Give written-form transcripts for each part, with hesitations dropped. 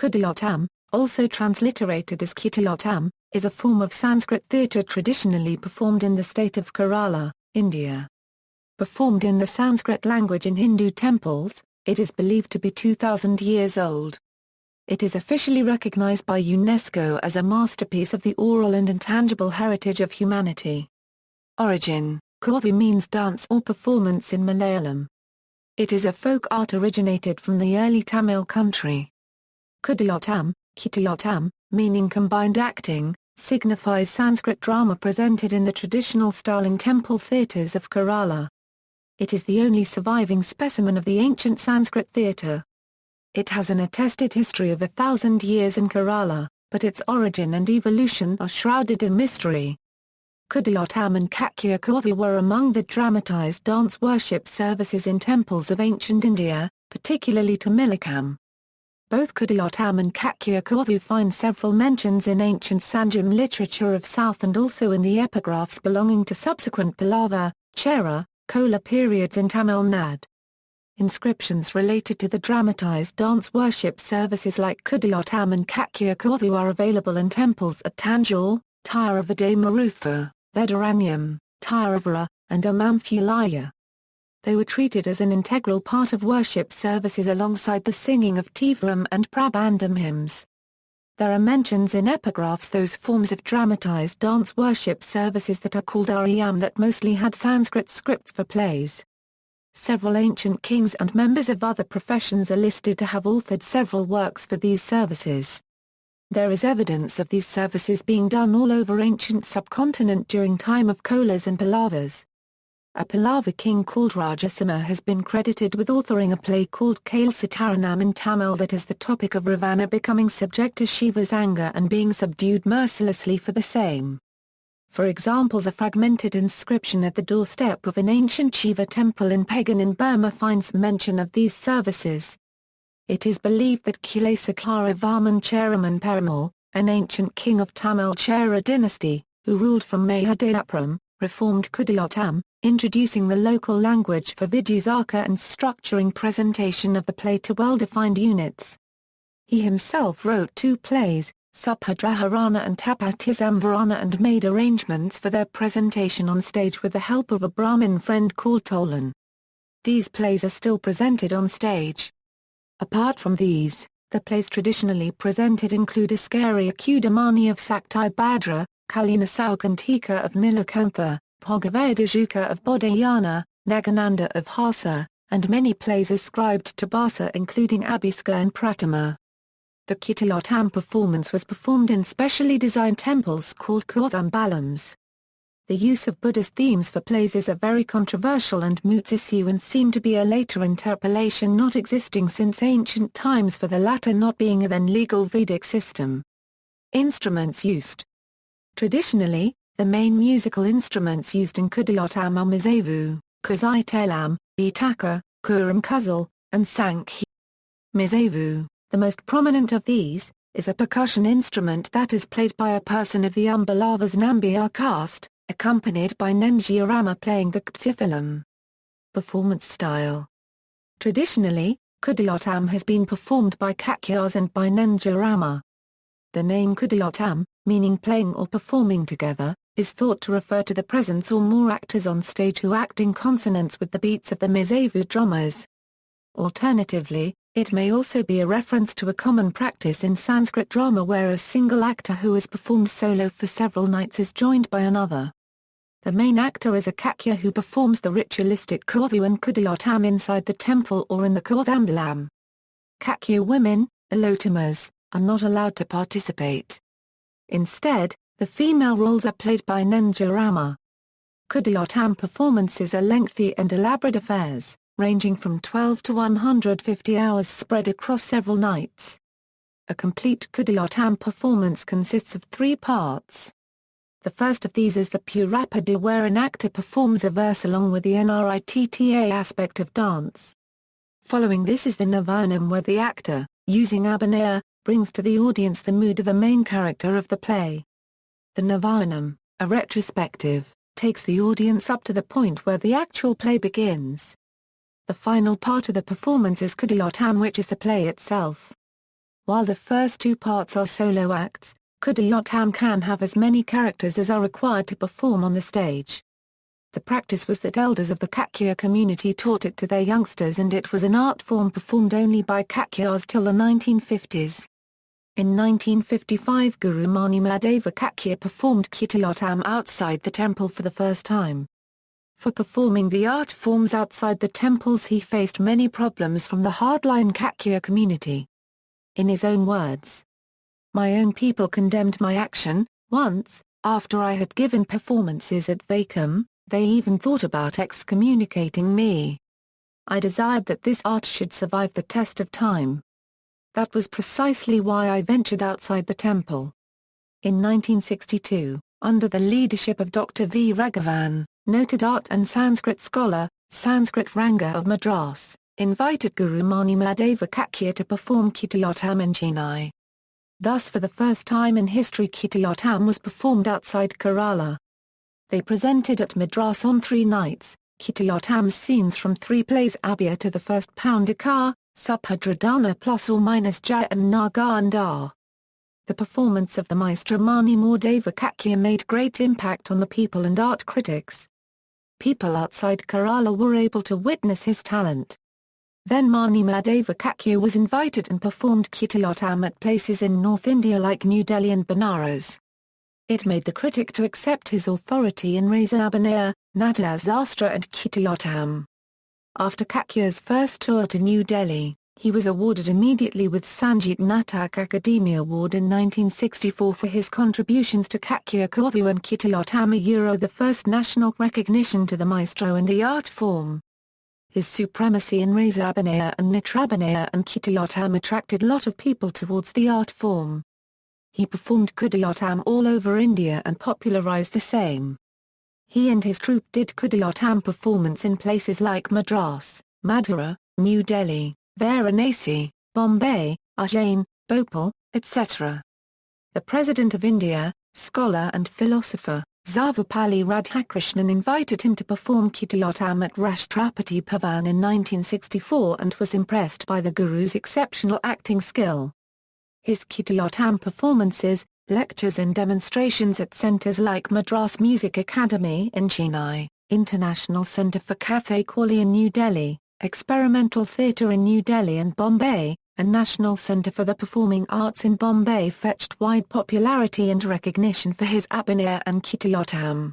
Kutiyattam, also transliterated as Kutiyattam, is a form of Sanskrit theatre traditionally performed in the state of Kerala, India. Performed in the Sanskrit language in Hindu temples, it is believed to be 2,000 years old. It is officially recognized by UNESCO as a masterpiece of the oral and intangible heritage of humanity. Origin: Koothu means dance or performance in Malayalam. It is a folk art originated from the early Tamil country. Kutiyattam, meaning combined acting, signifies Sanskrit drama presented in the traditional style in temple theatres of Kerala. It is the only surviving specimen of the ancient Sanskrit theatre. It has an attested history of 1,000 years in Kerala, but its origin and evolution are shrouded in mystery. Kutiyattam and Koothu were among the dramatized dance worship services in temples of ancient India, particularly Tamilakam. Both Kutiyattam and Koothu find several mentions in ancient Sanjam literature of South and also in the epigraphs belonging to subsequent Pallava, Chera, Chola periods in Tamil Nadu. Inscriptions related to the dramatized dance worship services like Kutiyattam and Koothu are available in temples at Tanjore, Tiruvaday Marutha, Vedaranyam, Tiruvara, and Amampulaya. They were treated as an integral part of worship services alongside the singing of Tivaram and Prabandham hymns. There are mentions in epigraphs those forms of dramatized dance worship services that are called Ariyam that mostly had Sanskrit scripts for plays. Several ancient kings and members of other professions are listed to have authored several works for these services. There is evidence of these services being done all over ancient subcontinent during time of Cholas and Pallavas. A Pallava king called Rajasimha has been credited with authoring a play called Kalasataranam in Tamil that is the topic of Ravana becoming subject to Shiva's anger and being subdued mercilessly for the same. For examples, a fragmented inscription at the doorstep of an ancient Shiva temple in Pagan in Burma finds mention of these services. It is believed that Kulasakara Varman Cheraman Perumal, an ancient king of Tamil Chera dynasty, who ruled from Mahdavikia, reformed Kutiyattam, introducing the local language for Vidyusarka and structuring presentation of the play to well-defined units. He himself wrote 2 plays, Subhadraharana and Tapatizamvarana, and made arrangements for their presentation on stage with the help of a Brahmin friend called Tolan. These plays are still presented on stage. Apart from these, the plays traditionally presented include Askaria Kudamani of Sakti Bhadra, Kalina Saukantika of Nilakantha, Bhagavadajuka of Bodhayana, Nagananda of Hasa, and many plays ascribed to Basa including Abhiska and Pratima. The Kutiyattam performance was performed in specially designed temples called Koothambalams. The use of Buddhist themes for plays is a very controversial and moot issue and seemed to be a later interpolation not existing since ancient times for the latter not being a then legal Vedic system. Instruments used. Traditionally, the main musical instruments used in Kutiyattam are Mizavu, Kuzitelam, Itaka, Kuram Kuzal, and Sankhi. Mizavu, the most prominent of these, is a percussion instrument that is played by a person of the Umbalavas Nambiar caste, accompanied by Nenjiarama playing the Kutiyattam. Performance style. Traditionally, Kutiyattam has been performed by Kakyas and by Nenjiarama. The name Kutiyattam, meaning playing or performing together, is thought to refer to the presence or more actors on stage who act in consonance with the beats of the Mizavu drummers. Alternatively, it may also be a reference to a common practice in Sanskrit drama where a single actor who has performed solo for several nights is joined by another. The main actor is a Kakya who performs the ritualistic Koothu and Kutiyattam inside the temple or in the Koothambalam. Kakya women, Alotimas, are not allowed to participate. Instead, the female roles are played by Nenjiarama. Kutiyattam performances are lengthy and elaborate affairs, ranging from 12 to 150 hours spread across several nights. A complete Kutiyattam performance consists of 3 parts. The first of these is the Purapadi where an actor performs a verse along with the Nritta aspect of dance. Following this is the Navanam where the actor, using Abhinaya, brings to the audience the mood of the main character of the play. The Navanam, a retrospective, takes the audience up to the point where the actual play begins. The final part of the performance is Kutiyattam, which is the play itself. While the first two parts are solo acts, Kutiyattam can have as many characters as are required to perform on the stage. The practice was that elders of the Kakya community taught it to their youngsters, and it was an art form performed only by Kakyas till the 1950s. In 1955, Guru Mani Mahadeva Kakya performed Kutiyattam outside the temple for the first time. For performing the art forms outside the temples, he faced many problems from the hardline Kakya community. In his own words, "My own people condemned my action. Once, after I had given performances at Vaikom, they even thought about excommunicating me. I desired that this art should survive the test of time. That was precisely why I ventured outside the temple." In 1962, under the leadership of Dr. V. Raghavan, noted art and Sanskrit scholar, Sanskrit Ranga of Madras, invited Guru Mani Mahadeva Kakya to perform Kutiyattam in Chennai. Thus for the first time in history Kutiyattam was performed outside Kerala. They presented at Madras on 3 nights, Kutiyattam's scenes from 3 plays Abhya to the first Poundika, Subhadradana plus or minus Jaya and Naga and R. The performance of the maestro Mani Mahadeva Kakya made great impact on the people and art critics. People outside Kerala were able to witness his talent. Then Mani Mahadeva Kakya was invited and performed Kutiyattam at places in North India like New Delhi and Banaras. It made the critic to accept his authority in Rasa Abhinaya, Natya Shastra and Kutiyattam. After Kakya's first tour to New Delhi, he was awarded immediately with Sangeet Natak Akademi Award in 1964 for his contributions to Kakya Kavu and Kutiyattam, the first national recognition to the maestro in the art form. His supremacy in Rasa Abhinaya and Nitrabhinaya and Kutiyattam attracted a lot of people towards the art form. He performed Kutiyattam all over India and popularized the same. He and his troupe did Kutiyattam performance in places like Madras, Madura, New Delhi, Varanasi, Bombay, Ujjain, Bhopal, etc. The President of India, scholar and philosopher, Sarvepalli Radhakrishnan invited him to perform Kutiyattam at Rashtrapati Bhavan in 1964 and was impressed by the Guru's exceptional acting skill. His Kutiyattam performances, lectures and demonstrations at centres like Madras Music Academy in Chennai, International Centre for Kathakali in New Delhi, Experimental Theatre in New Delhi and Bombay, and National Centre for the Performing Arts in Bombay fetched wide popularity and recognition for his Abhinaya and Kutiyattam.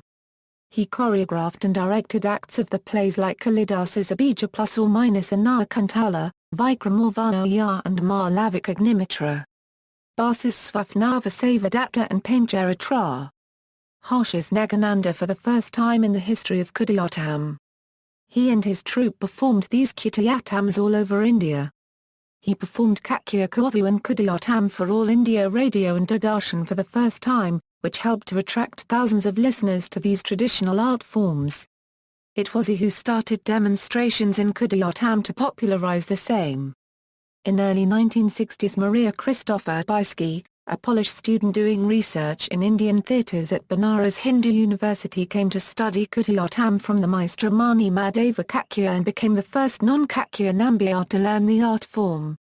He choreographed and directed acts of the plays like Kalidasa's Abhija plus or minus Anna Kuntala, Vikramorvanoya and Mahdavikia Agnimitra. Basis Swapnava Savadatta and Painjara Tra. Harshas Nagananda for the first time in the history of Kutiyattam. He and his troupe performed these Kutiyattams all over India. He performed Kakya Kavu and Kutiyattam for All India Radio and Doordarshan for the first time, which helped to attract thousands of listeners to these traditional art forms. It was he who started demonstrations in Kutiyattam to popularize the same. In early 1960s, Maria Christopher Piske, a Polish student doing research in Indian theatres at Banaras Hindu University, came to study Kutiyattam from the maestro Mani Mahadeva Kakya and became the first non-Kakya Nambiar to learn the art form.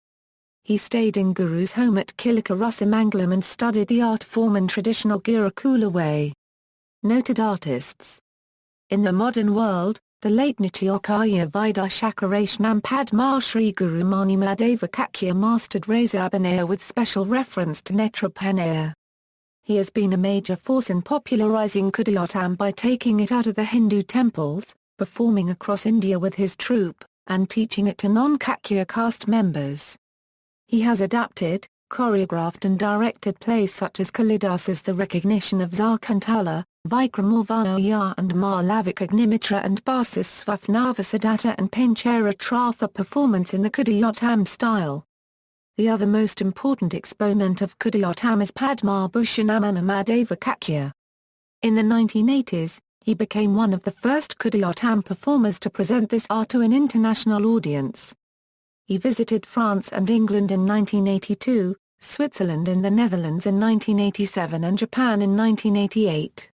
He stayed in Guru's home at Kilika Rusamangalam and studied the art form in traditional Gurukula way. Noted artists. In the modern world, the late Nityokaya Vidyashakhareshnam Padma Shri Guru Mani Mahadeva Kakya mastered Rasa Abhinaya with special reference to Netrabhinaya. He has been a major force in popularizing Kutiyattam by taking it out of the Hindu temples, performing across India with his troupe, and teaching it to non-Kakya caste members. He has adapted, choreographed and directed plays such as Kalidasa's The Recognition of Sakuntala, Vikramorvanoya and Mahdavikia Agnimitra and Basis Swapnava Savadatta and Painjara Tra for performance in the Kutiyattam style. The other most important exponent of Kutiyattam is Padma Bhushan Amana Mahadeva Kakya. In the 1980s, he became one of the first Kutiyattam performers to present this art to an international audience. He visited France and England in 1982, Switzerland and the Netherlands in 1987 and Japan in 1988.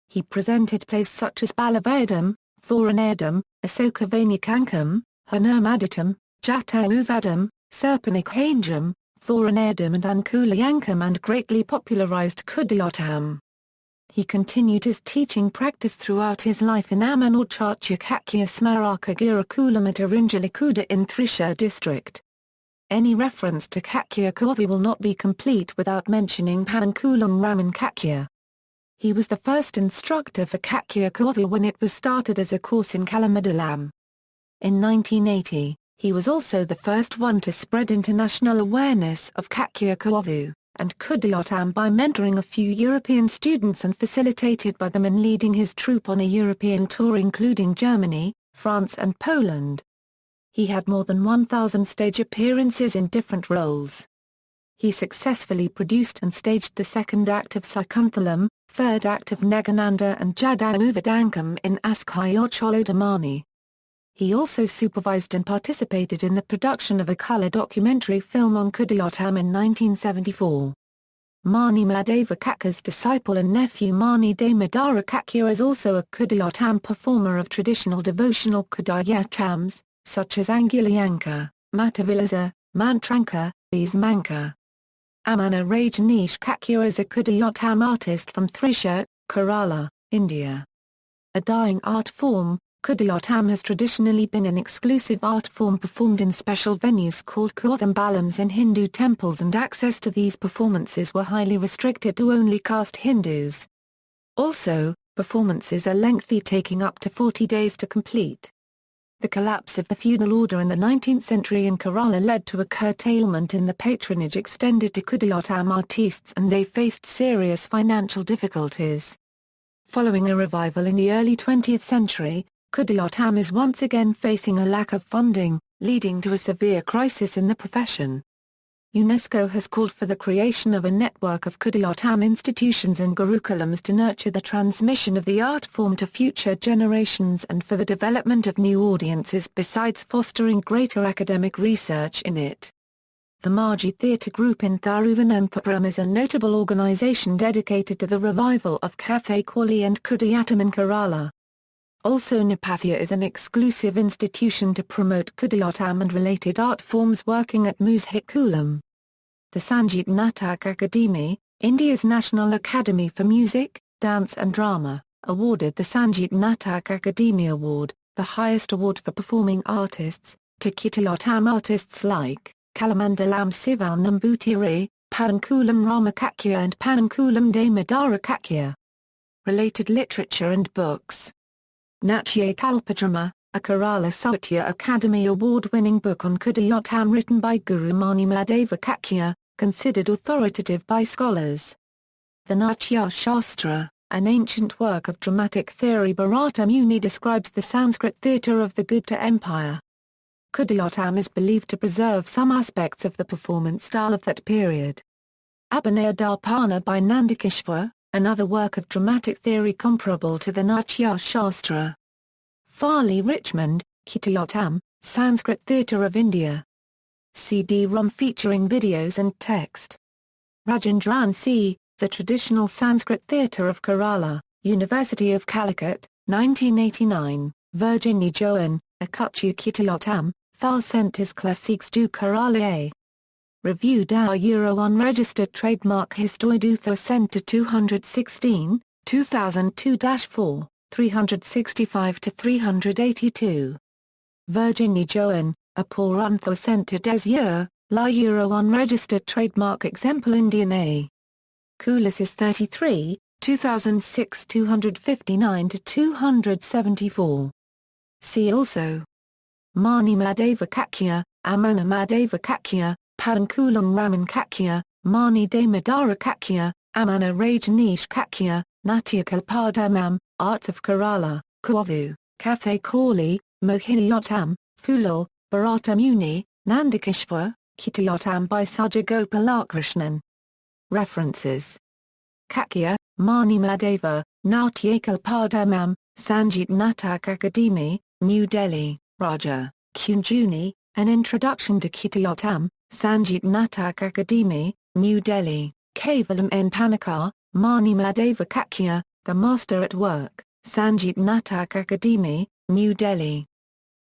He presented plays such as Balavayadam, Thoranayadam, Asokavanyakankam, Hanurmadittam, Jatavuvadam, Serpanikhanjam, Thoranayadam and Ankuliyankam and greatly popularized Kutiyattam. He continued his teaching practice throughout his life in Amana Kakya Smaraka Girakulam at Arinjalikuda in Thrissur district. Any reference to Kakya Kavi will not be complete without mentioning Pankulam Raman Kakya. He was the first instructor for Kakya Kavi when it was started as a course in Kalamandalam. In 1980, he was also the first one to spread international awareness of Kakya Kavi and Kutiyattam by mentoring a few European students and facilitated by them in leading his troupe on a European tour including Germany, France and Poland. He had more than 1,000 stage appearances in different roles. He successfully produced and staged the second act of Sakunthalam, third act of Negananda and Jadavuvadankam in Askayocholodamani. He also supervised and participated in the production of a colour documentary film on Kudiyattam in 1974. Mani Mahdavikia's disciple and nephew Mani Damodarakakya is also a Kudiyattam performer of traditional devotional Kudiyattams, such as Anguliyanka, Matavilasa, Mantranka, Bismanka. Amana Rajneesh Kakya is a Kudiyattam artist from Thrissur, Kerala, India. A dying art form, Kudiyattam has traditionally been an exclusive art form performed in special venues called Koothambalams in Hindu temples, and access to these performances were highly restricted to only caste Hindus. Also, performances are lengthy, taking up to 40 days to complete. The collapse of the feudal order in the 19th century in Kerala led to a curtailment in the patronage extended to Kudiyattam artists, and they faced serious financial difficulties. Following a revival in the early 20th century, Kudiyattam is once again facing a lack of funding, leading to a severe crisis in the profession. UNESCO has called for the creation of a network of Kudiyattam institutions and gurukulams to nurture the transmission of the art form to future generations and for the development of new audiences besides fostering greater academic research in it. The Margi Theatre Group in Thiruvananthapuram is a notable organisation dedicated to the revival of Kathakali and Kudiyattam in Kerala. Also, Nepatha is an exclusive institution to promote Kudiyattam and related art forms working at Musikulam. The Sangeet Natak Akademi, India's National Academy for Music, Dance and Drama, awarded the Sangeet Natak Akademi Award, the highest award for performing artists, to Kutiyattam artists like Kalamandalam Sival Nambutiri, Pankulam Ramakakya and Pankulam Damodarakakya. Related literature and books. Natya Kalpadrama, a Kerala Sahitya Academy Award-winning book on Kudiyattam written by Guru Mani Mahdavikia, considered authoritative by scholars. The Natya Shastra, an ancient work of dramatic theory. Bharata Muni describes the Sanskrit theatre of the Gupta Empire. Kudiyattam is believed to preserve some aspects of the performance style of that period. Abhinaya Darpana by Nandikeshwar, another work of dramatic theory comparable to the Natya Shastra. Farley Richmond, Kutiyattam, Sanskrit Theatre of India. CD-ROM featuring videos and text. Rajendran C., The Traditional Sanskrit Theatre of Kerala, University of Calicut, 1989, Virginie Johan, Akutchu Kutiyattam, Thal Centres Classiques du Kerala. Revue d'un Euro Unregistered Trademark Histoire du Centre 216, 2002-4, 365-382. Virginie Johan, A pour un Centre des Yeux, La Euro Unregistered Trademark Exemple Indian A. Coulisses 33, 2006 259-274. See also. Mani Mahdavikia, Amana Mahdavikia, Pankulam Raman Kakya, Mani Damodarakakya, Amana Rajneesh Kakya, Natya Kalpadamam, Arts of Kerala, Kavu, Kathakali, Mohiyattam, Fulal, Bharata Muni, Nandikeshwar, Kutiyattam by Saja Gopalakrishnan. References. Kakya, Mani Mahdavi, Natya Kalpadamam, Sangeet Natak Akademi, New Delhi, Raja, Kunjuni, An Introduction to Kutiyattam, Sangeet Natak Akademi, New Delhi, Kavalam N. Panikar, Mani Mahdavikia, The Master at Work, Sangeet Natak Akademi, New Delhi.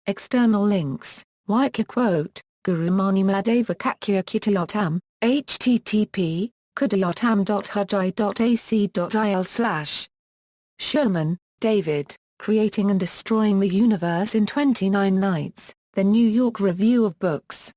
External links, Vaikya quote, Guru Mani Mahdavikia Kutiyattam, http Koodiyattam.hujai.ac.il/ Shulman, David, Creating and Destroying the Universe in 29 Nights, The New York Review of Books.